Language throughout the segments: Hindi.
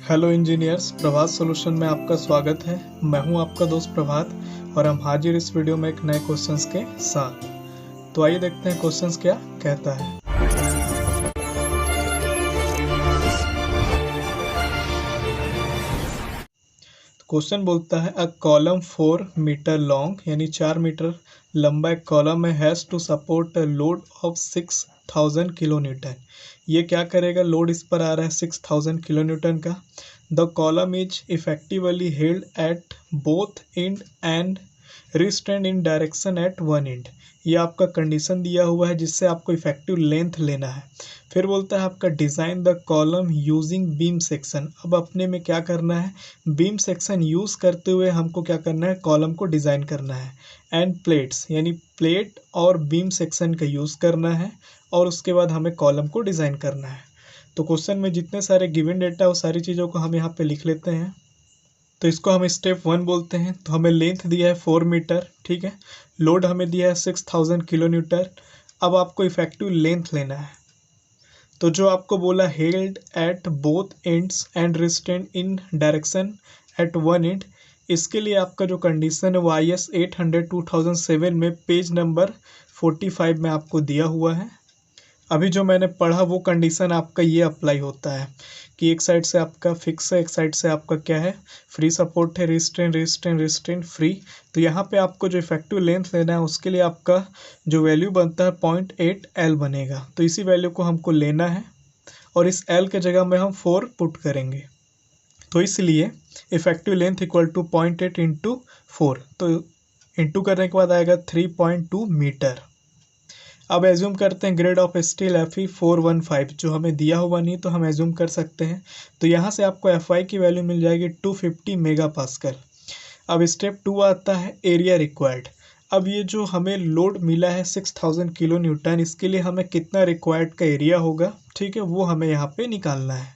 हेलो इंजीनियर्स, प्रभात सॉल्यूशन में आपका स्वागत है। मैं हूं आपका दोस्त प्रभात और हम हाजिर इस वीडियो में एक नए क्वेश्चंस के साथ। तो आइए देखते हैं क्वेश्चंस क्या कहता है। क्वेश्चन बोलता है अ कॉलम 4 मीटर लॉन्ग यानी 4 मीटर लंबा एक कॉलम है has to support a load of 6000 kilo newton. ये क्या करेगा? लोड इस पर आ रहा है 6000 किलो न्यूटन का। The column is effectively held at both and and restrained in direction at one and. ये आपका कंडीशन दिया हुआ है जिससे आपको इफेक्टिव लेंथ लेना है। फिर बोलता है आपका design the column using beam section. अब अपने में क्या करना है? बीम सेक्शन यूज़ करते हुए हमको क्या करना है? कॉलम को डिज़ाइन करना है। एंड प्लेट्स यानी प्लेट और बीम सेक्शन का यूज़ करना है और उसके बाद हमें कॉलम को डिज़ाइन करना है। तो क्वेश्चन में जितने सारे गिवन डेटा वो सारी चीज़ों को हम यहाँ पे लिख लेते हैं। तो इसको हम स्टेप 1 बोलते हैं। तो हमें लेंथ दिया है 4 मीटर, ठीक है। लोड हमें दिया है 6000 किलो न्यूटन। अब आपको इफेक्टिव लेंथ लेना है। तो जो आपको बोला held at both ends and restrained in direction at one end, इसके लिए आपका जो कंडीशन है वो IS 800 2007 में पेज नंबर 45 में आपको दिया हुआ है। अभी जो मैंने पढ़ा वो कंडीशन आपका ये अप्लाई होता है कि एक साइड से आपका फिक्स है, एक साइड से आपका क्या है, फ्री सपोर्ट है, रिस्ट्रेन रिस्ट्रेन रिस्ट्रेन फ्री। तो यहाँ पे आपको जो इफेक्टिव लेंथ लेना है उसके लिए आपका जो वैल्यू बनता है 0.8L बनेगा। तो इसी वैल्यू को हमको लेना है और इस L के जगह में हम 4 पुट करेंगे। तो इसलिए effective length equal to 0.8 into 4। तो इंटू करने के बाद आएगा 3.2 मीटर। अब एज्यूम करते हैं ग्रेड ऑफ स्टील Fe 415 जो हमें दिया हुआ नहीं तो हम एज्यूम कर सकते हैं। तो यहाँ से आपको Fi की वैल्यू मिल जाएगी 250 मेगा पास्कल। अब स्टेप 2 आता है एरिया रिक्वायर्ड। अब ये जो हमें लोड मिला है 6000 किलो न्यूटन, इसके लिए हमें कितना रिक्वायर्ड का एरिया होगा, ठीक है, वो हमें यहाँ पे निकालना है।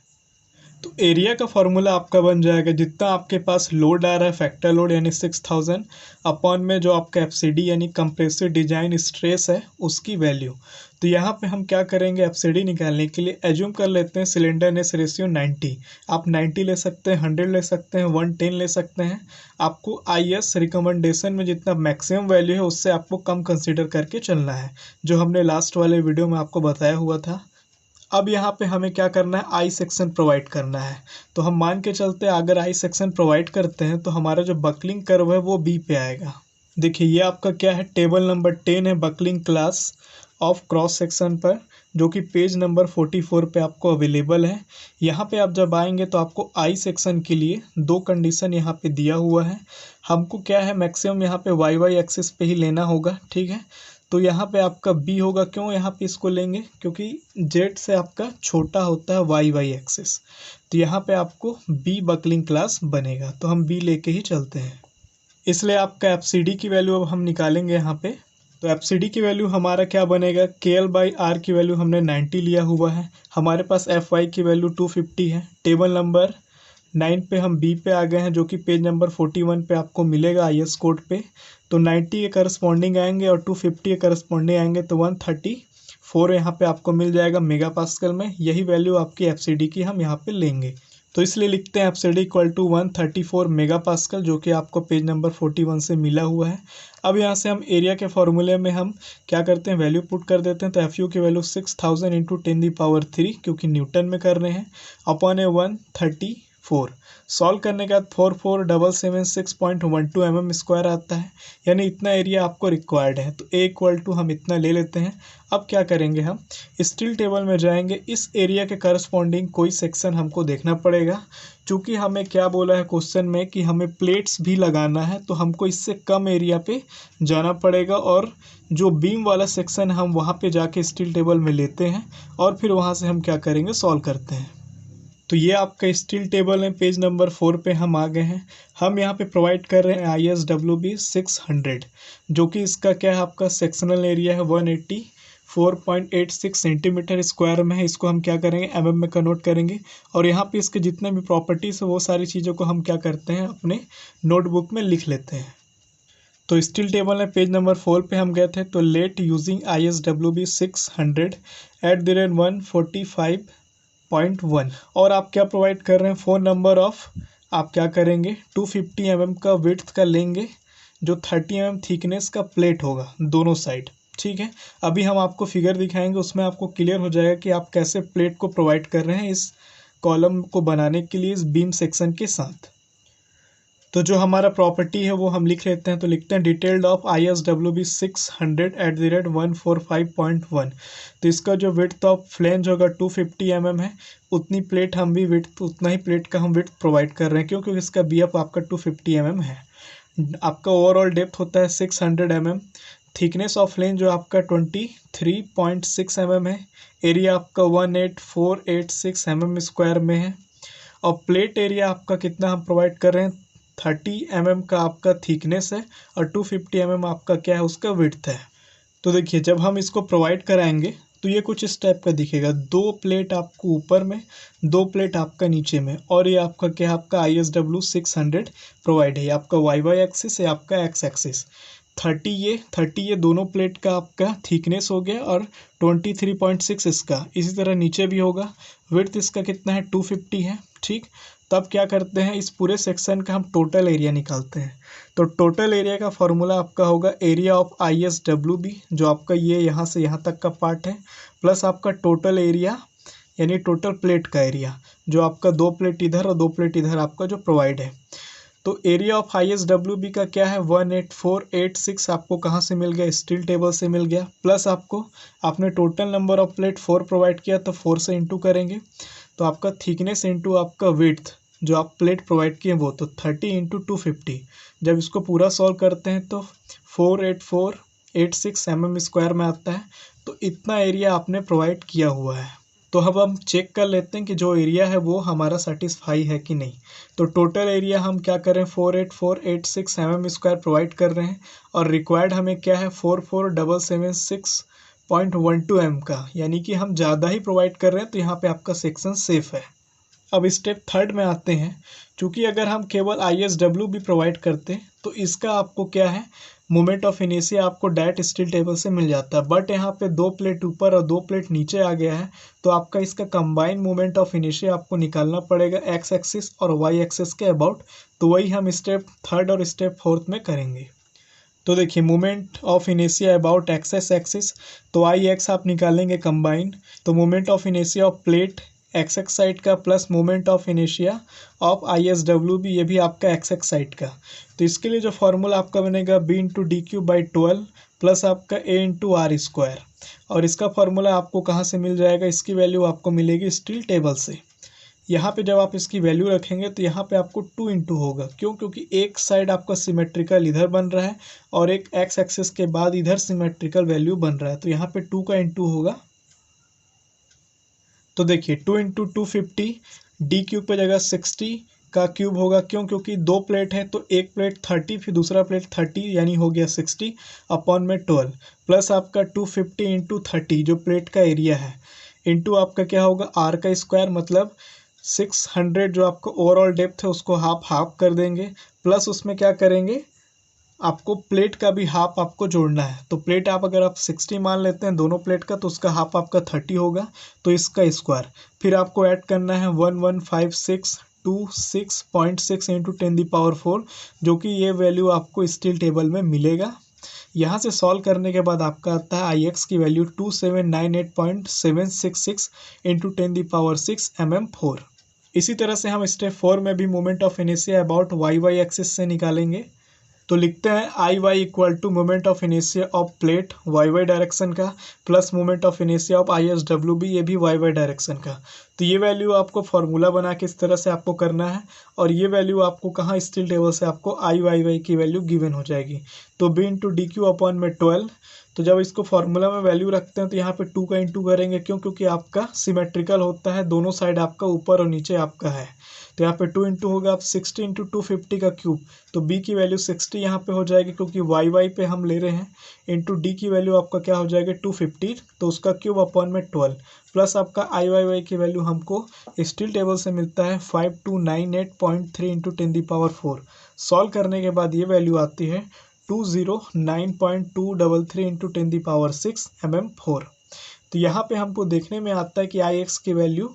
तो एरिया का फॉर्मूला आपका बन जाएगा जितना आपके पास लोड आ रहा है फैक्टर लोड यानी 6000 अपॉन में जो आपका FCD यानी कंप्रेसिव डिजाइन स्ट्रेस है उसकी वैल्यू। तो यहाँ पे हम क्या करेंगे? FCD निकालने के लिए एज्यूम कर लेते हैं सिलेंडरनेस रेशियो 90। आप 90 ले सकते हैं, 100 ले सकते हैं, 110 ले सकते हैं। आपको IS रिकमेंडेशन में जितना मैक्सिमम वैल्यू है उससे आपको कम कंसिडर करके चलना है, जो हमने लास्ट वाले वीडियो में आपको बताया हुआ था। अब यहाँ पे हमें क्या करना है? आई सेक्शन प्रोवाइड करना है। तो हम मान के चलते हैं अगर आई सेक्शन प्रोवाइड करते हैं तो हमारा जो बकलिंग कर्व है वो बी पे आएगा। देखिए ये आपका क्या है, टेबल नंबर 10 है buckling class of cross section पर, जो कि पेज नंबर 44 पे आपको अवेलेबल है। यहाँ पे आप जब आएंगे तो आपको आई सेक्शन के लिए दो कंडीशन यहाँ पे दिया हुआ है। हमको क्या है, मैक्सिमम यहाँ पे वाई एक्सिस पे ही लेना होगा, ठीक है। तो यहाँ पे आपका बी होगा। क्यों यहाँ पे इसको लेंगे? क्योंकि जेड से आपका छोटा होता है वाई एक्सिस। तो यहाँ पे आपको बी बकलिंग क्लास बनेगा, तो हम बी लेके ही चलते हैं। इसलिए आपका FCD की वैल्यू अब हम निकालेंगे यहाँ पे। तो FCD की वैल्यू हमारा क्या बनेगा? KL/R की वैल्यू हमने 90 लिया हुआ है, हमारे पास FY की वैल्यू 250 है। टेबल नंबर 9 पे हम बी पे आ गए हैं जो कि पेज नंबर 41 पे आपको मिलेगा IS कोड पे। तो 90 के करस्पॉन्डिंग आएंगे और 250 के करस्पॉन्डिंग आएंगे तो 134 यहाँ पे आपको मिल जाएगा मेगा पास्कल में। यही वैल्यू आपकी FCD की हम यहाँ पे लेंगे। तो इसलिए लिखते हैं FCD equal to 134 mega pascal, जो कि आपको पेज नंबर 41 से मिला हुआ है। अब यहाँ से हम एरिया के फॉर्मूले में हम क्या करते हैं? वैल्यू पुट कर देते हैं। तो FU की वैल्यू 6000 इंटू 10⁻³ क्योंकि न्यूटन में कर रहे हैं अपॉन 134। सॉल्व करने के बाद 44776.12 mm² आता है, यानी इतना एरिया आपको रिक्वायर्ड है। तो A इक्वल टू हम इतना ले लेते हैं। अब क्या करेंगे? हम स्टील टेबल में जाएंगे, इस एरिया के करस्पॉन्डिंग कोई सेक्शन हमको देखना पड़ेगा। चूँकि हमें क्या बोला है क्वेश्चन में कि हमें प्लेट्स भी लगाना है, तो हमको इससे कम एरिया पे जाना पड़ेगा और जो बीम वाला सेक्शन हम वहाँ पे जाके स्टील टेबल में लेते हैं और फिर वहाँ से हम क्या करेंगे? सॉल्व करते हैं। तो ये आपका स्टील टेबल है, पेज नंबर 4 पे हम आ गए हैं। हम यहाँ पे प्रोवाइड कर रहे हैं ISWB 600, जो कि इसका क्या है, आपका सेक्शनल एरिया है 184.86 सेंटीमीटर स्क्वायर में है। इसको हम क्या करेंगे? MM में कन्वर्ट करेंगे और यहाँ पे इसके जितने भी प्रॉपर्टीज़ है वो सारी चीज़ों को हम क्या करते हैं? अपने नोटबुक में लिख लेते हैं। तो स्टील टेबल में पेज नंबर 4 पे हम गए थे। तो लेट यूजिंग ISWB 600 @ 145 5.1। और आप क्या प्रोवाइड कर रहे हैं, 4 नंबर ऑफ, आप क्या करेंगे 250 mm का विड्थ का लेंगे, जो 30 mm थिकनेस का प्लेट होगा दोनों साइड। ठीक है, अभी हम आपको फिगर दिखाएंगे, उसमें आपको क्लियर हो जाएगा कि आप कैसे प्लेट को प्रोवाइड कर रहे हैं इस कॉलम को बनाने के लिए इस बीम सेक्शन के साथ। तो जो हमारा प्रॉपर्टी है वो हम लिख लेते हैं। तो लिखते हैं डिटेल्ड ऑफ ISWB 600@145.1। तो इसका जो विड्थ ऑफ फ्लेंज होगा 250 mm है, उतनी प्लेट हम भी विड्थ, उतना ही प्लेट का हम विड्थ प्रोवाइड कर रहे हैं, क्योंकि इसका BF आपका 250 mm है। आपका ओवरऑल डेप्थ होता है 600 mm, थिकनेस ऑफ फ्लेंज जो आपका 23.6 mm है, एरिया आपका 18486 mm² में है, और प्लेट एरिया आपका कितना हम प्रोवाइड कर रहे हैं, 30 mm का आपका थिकनेस है और 250 mm आपका क्या है, उसका विड्थ है। तो देखिए जब हम इसको प्रोवाइड कराएंगे तो ये कुछ इस टाइप का दिखेगा, 2 प्लेट आपको ऊपर में, 2 प्लेट आपका नीचे में, और ये आपका क्या है, आपका ISW 600 प्रोवाइड है। ये आपका YY एक्सिस है, आपका X एक्सिस। 30 ये दोनों प्लेट का आपका थिकनेस हो गया, और 23.6 इसका, इसी तरह नीचे भी होगा। विड्थ इसका कितना है, 250 है। ठीक, तब क्या करते हैं, इस पूरे सेक्शन का हम टोटल एरिया निकालते हैं। तो टोटल एरिया का फॉर्मूला आपका होगा एरिया ऑफ ISWB, जो आपका ये यहाँ से यहाँ तक का पार्ट है, प्लस आपका टोटल एरिया यानी टोटल प्लेट का एरिया, जो आपका 2 प्लेट इधर और 2 प्लेट इधर आपका जो प्रोवाइड है। तो एरिया ऑफ ISWB का क्या है, 18486 आपको कहाँ से मिल गया, स्टील टेबल से मिल गया, प्लस आपने total number of plate 4 provide किया, तो 4 से इंटू करेंगे, तो आपका थिकनेस इंटू आपका विड्थ जो आप प्लेट प्रोवाइड किए वो, तो 30 इंटू 250। जब इसको पूरा सॉल्व करते हैं तो 48486 mm² में आता है। तो इतना एरिया आपने प्रोवाइड किया हुआ है। तो अब हम चेक कर लेते हैं कि जो एरिया है वो हमारा सेटिस्फाई है कि नहीं। तो टोटल एरिया हम क्या कर रहे हैं, 48486 mm² प्रोवाइड कर रहे हैं, और रिक्वायर्ड हमें क्या है, 44776.12 m का, यानी कि हम ज़्यादा ही प्रोवाइड कर रहे हैं, तो यहाँ पे आपका सेक्शन सेफ है। अब स्टेप थर्ड में आते हैं। क्योंकि अगर हम केवल ISWB प्रोवाइड करते हैं तो इसका आपको क्या है, मोमेंट ऑफ इनर्शिया आपको डायरेक्ट स्टील टेबल से मिल जाता है, बट यहाँ पे 2 प्लेट ऊपर और 2 प्लेट नीचे आ गया है, तो आपका इसका कंबाइन मोमेंट ऑफ इनर्शिया आपको निकालना पड़ेगा X एक्सिस और Y एक्सिस के अबाउट। तो वही हम स्टेप थर्ड और स्टेप फोर्थ में करेंगे। तो देखिए moment of inertia about X X axis, तो IX आप निकालेंगे कंबाइन, तो moment of inertia of plate X X side का plus moment of inertia of ISWB, ये भी आपका एक्स एक्स साइड का। तो इसके लिए जो फॉर्मूला आपका बनेगा B/D³/12 प्लस आपका A/R², और इसका फॉर्मूला आपको कहाँ से मिल जाएगा, इसकी वैल्यू आपको मिलेगी स्टील टेबल से। यहाँ पे जब आप इसकी वैल्यू रखेंगे तो यहाँ पे आपको 2 इंटू होगा, क्यों, क्योंकि एक साइड आपका सिमेट्रिकल इधर बन रहा है और एक एक्स एक्सिस के बाद इधर सिमेट्रिकल वैल्यू बन रहा है, तो यहाँ पे 2 का इंटू होगा। तो देखिए 2 इंटू 250, D³ पे जगह 60 का क्यूब होगा, क्यों, क्योंकि 2 प्लेट है तो एक प्लेट 30 फिर दूसरा प्लेट 30, यानी हो गया 60 अपॉन में 12, प्लस आपका 250 इंटू 30 जो प्लेट का एरिया है, इंटू आपका क्या होगा R का स्क्वायर, मतलब 600 जो आपका ओवरऑल डेप्थ है उसको हाफ हाफ कर देंगे, प्लस उसमें क्या करेंगे, आपको प्लेट का भी हाफ आपको जोड़ना है। तो प्लेट आप अगर आप 60 मान लेते हैं दोनों प्लेट का, तो उसका हाफ आपका 30 होगा, तो इसका स्क्वायर फिर आपको ऐड करना है 11562.6 इंटू 10⁴, जो कि ये वैल्यू आपको स्टील टेबल में मिलेगा। यहाँ से सॉल्व करने के बाद आपका आता है IX की वैल्यू 2798.766 इंटू 10⁶ mm4। इसी तरह से हम स्टेप 4 में भी moment of inertia about YY axis से निकालेंगे। तो लिखते हैं IY equal to moment of inertia of plate YY direction का plus moment of inertia of ISWB, ये भी YY डायरेक्शन का। तो ये वैल्यू आपको फॉर्मूला बना के इस तरह से आपको करना है, और ये वैल्यू आपको कहाँ, स्टील टेबल से आपको IYY की वैल्यू गिवन हो जाएगी। तो B/D³/12, तो जब इसको फॉर्मूला में वैल्यू रखते हैं तो यहाँ पे 2 का इंटू करेंगे, क्यों, क्योंकि आपका सिमेट्रिकल होता है, दोनों साइड आपका ऊपर और नीचे आपका है, तो यहाँ पे 2 इंटू होगा, आप 60 इंटू 250 का क्यूब, तो B की वैल्यू 60 यहाँ पे हो जाएगी, क्योंकि YY पे हम ले रहे हैं, इंटू D की वैल्यू आपका क्या हो जाएगा 250, तो उसका क्यूब अपॉन में 12, प्लस आपका IYY की वैल्यू हमको स्टील टेबल से मिलता है 5298.3 इंटू 10⁴। सॉल्व करने के बाद ये वैल्यू आती है 209.233 इंटू 10⁶ mm4। तो यहाँ पे हमको देखने में आता है कि IX की वैल्यू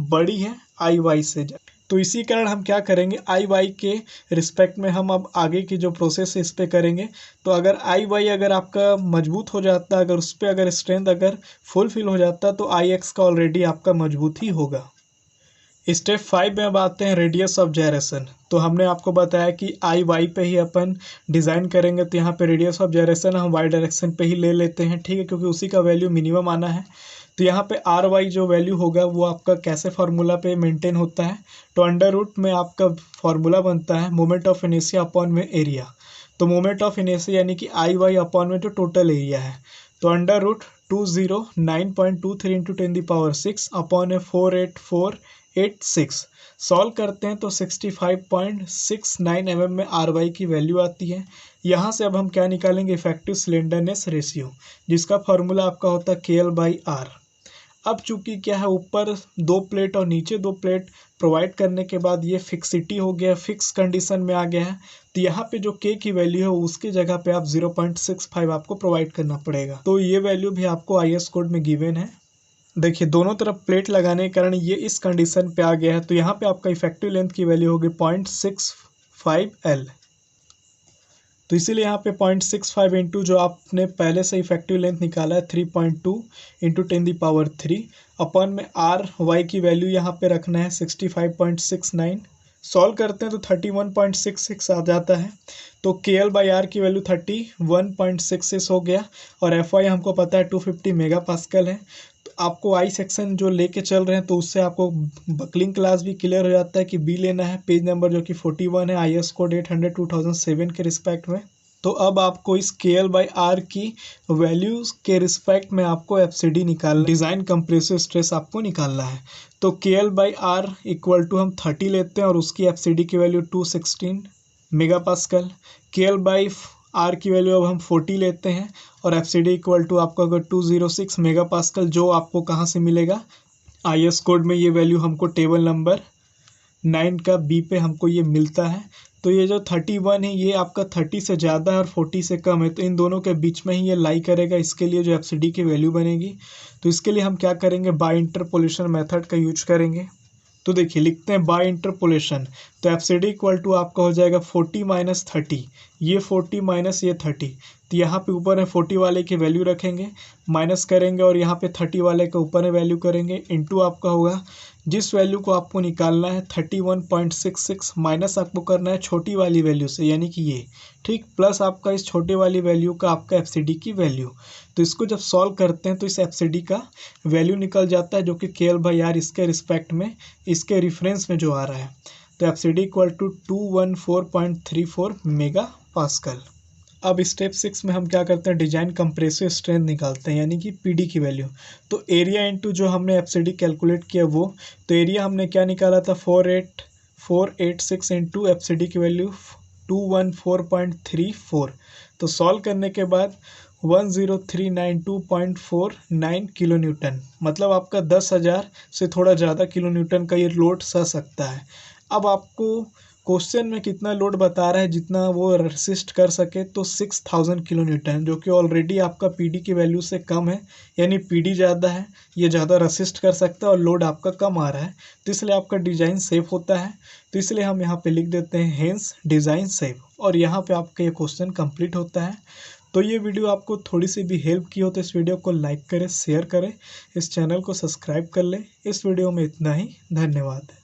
बड़ी है आई वाई से। तो इसी कारण हम क्या करेंगे, आई वाई के रिस्पेक्ट में हम अब आगे की जो प्रोसेस है इस पे करेंगे। तो अगर आई वाई अगर आपका मजबूत हो जाता है, अगर उस पर अगर स्ट्रेंथ अगर फुलफिल हो जाता है, तो आई एक्स का ऑलरेडी आपका मजबूत ही होगा। स्टेप 5 में अब आते हैं रेडियस ऑफ जायरेशन। तो हमने आपको बताया कि आई वाई पे ही अपन डिज़ाइन करेंगे, तो यहाँ पे रेडियस ऑफ जायरेशन हम वाई डायरेक्शन पे ही ले लेते हैं, ठीक है, क्योंकि उसी का वैल्यू मिनिमम आना है। तो यहाँ पे आर वाई जो वैल्यू होगा वो आपका कैसे फार्मूला पे मेंटेन होता है, तो अंडर रूट में आपका फार्मूला बनता है मोमेंट ऑफ इनर्शिया अपॉन में एरिया। तो मोमेंट ऑफ इनर्शिया यानी कि आई वाई अपॉन में जो टोटल एरिया है, तो under root 209.23 into 10⁶ upon 48486 solve करते हैं तो 65.69 mm में आर वाई की वैल्यू आती है। यहाँ से अब हम क्या निकालेंगे, इफेक्टिव स्लेंडरनेस रेशियो, जिसका फार्मूला आपका होता है KL/R। अब चूंकि क्या है, ऊपर 2 प्लेट और नीचे 2 प्लेट प्रोवाइड करने के बाद ये फिक्सिटी हो गया, फिक्स कंडीशन में आ गया है, तो यहाँ पे जो K की वैल्यू है उसकी जगह पे आप 0.65 आपको प्रोवाइड करना पड़ेगा। तो ये वैल्यू भी आपको IS कोड में गिवन है। देखिए दोनों तरफ प्लेट लगाने के कारण ये इस कंडीशन पे आ गया है, तो यहाँ पे आपका इफेक्टिव लेंथ की वैल्यू होगी 0.65 L। तो इसीलिए यहाँ पे 0.65 इंटू जो आपने पहले से इफेक्टिव लेंथ निकाला है 3.2 इंटू 10⁻³ अपन में आर वाई की वैल्यू यहाँ पे रखना है 65.69। सॉल्व करते हैं तो 31.66 आ जाता है। तो KL/R की वैल्यू 31.66 हो गया, और FY हमको पता है 250 मेगापास्कल है। तो आपको आई सेक्शन जो लेके चल रहे हैं तो उससे आपको बकलिंग क्लास भी क्लियर हो जाता है कि बी लेना है, पेज नंबर जो कि 41 है, IS कोड 800/2007 के रिस्पेक्ट में। तो अब आपको इस KL/R की वैल्यूज़ के रिस्पेक्ट में आपको FCD निकालना, डिज़ाइन कंप्रेसिव स्ट्रेस आपको निकालना है। तो KL/R इक्वल टू हम 30 लेते हैं और उसकी FCD की वैल्यू 216 मेगापास्कल। KL/R की वैल्यू अब हम 40 लेते हैं और FCD इक्वल टू आपका अगर 206 मेगापास्कल, जो आपको कहाँ से मिलेगा, IS कोड में ये वैल्यू हमको टेबल नंबर 9 का B पे हमको ये मिलता है। तो ये जो 31 है ये आपका 30 से ज़्यादा है और 40 से कम है, तो इन दोनों के बीच में ही ये लाई करेगा, इसके लिए जो FCD की वैल्यू बनेगी। तो इसके लिए हम क्या करेंगे, बाय इंटरपोलेशन मेथड का यूज करेंगे। तो देखिए लिखते हैं बाय इंटरपोलेशन, तो FCD इक्वल टू आपका हो जाएगा 40 माइनस 30, ये 40 माइनस ये 30, तो यहाँ पे ऊपर है 40 वाले की वैल्यू रखेंगे, माइनस करेंगे और यहाँ पे 30 वाले के ऊपर है वैल्यू करेंगे, इनटू आपका होगा जिस वैल्यू को आपको निकालना है 31.66 माइनस आपको करना है छोटी वाली वैल्यू से, यानी कि ये, ठीक, प्लस आपका इस छोटे वाली वैल्यू का आपका FCD की वैल्यू। तो इसको जब सॉल्व करते हैं तो इस FCD का वैल्यू निकल जाता है जो कि KL/R इसके रिस्पेक्ट में, इसके रेफरेंस में जो आ रहा है। तो FCD इक्वल टू 214.34 मेगापास्कल। अब स्टेप 6 में हम क्या करते हैं, डिजाइन कंप्रेसिव स्ट्रेंथ निकालते हैं, यानी कि PD की वैल्यू। तो एरिया इंटू जो हमने FCD कैलकुलेट किया वो, तो एरिया हमने क्या निकाला था 48486 इंटू FCD की वैल्यू 214.34। तो सॉल्व करने के बाद 10392.49 किलो न्यूटन, मतलब आपका 10,000 से थोड़ा ज़्यादा किलो न्यूटन का ये लोड सह सकता है। अब आपको क्वेश्चन में कितना लोड बता रहा है, जितना वो रेसिस्ट कर सके, तो 6000 किलो न्यूटन, जो कि ऑलरेडी आपका PD की वैल्यू से कम है, यानी PD ज़्यादा है, ये ज़्यादा रेसिस्ट कर सकता है और लोड आपका कम आ रहा है, तो इसलिए आपका डिज़ाइन सेफ होता है। तो इसलिए हम यहाँ पे लिख देते हैं हेंस डिज़ाइन सेफ, और यहाँ पे आपका ये क्वेश्चन कंप्लीट होता है। तो ये वीडियो आपको थोड़ी सी भी हेल्प की हो तो इस वीडियो को लाइक करें, शेयर करें, इस चैनल को सब्सक्राइब कर लें। इस वीडियो में इतना ही, धन्यवाद।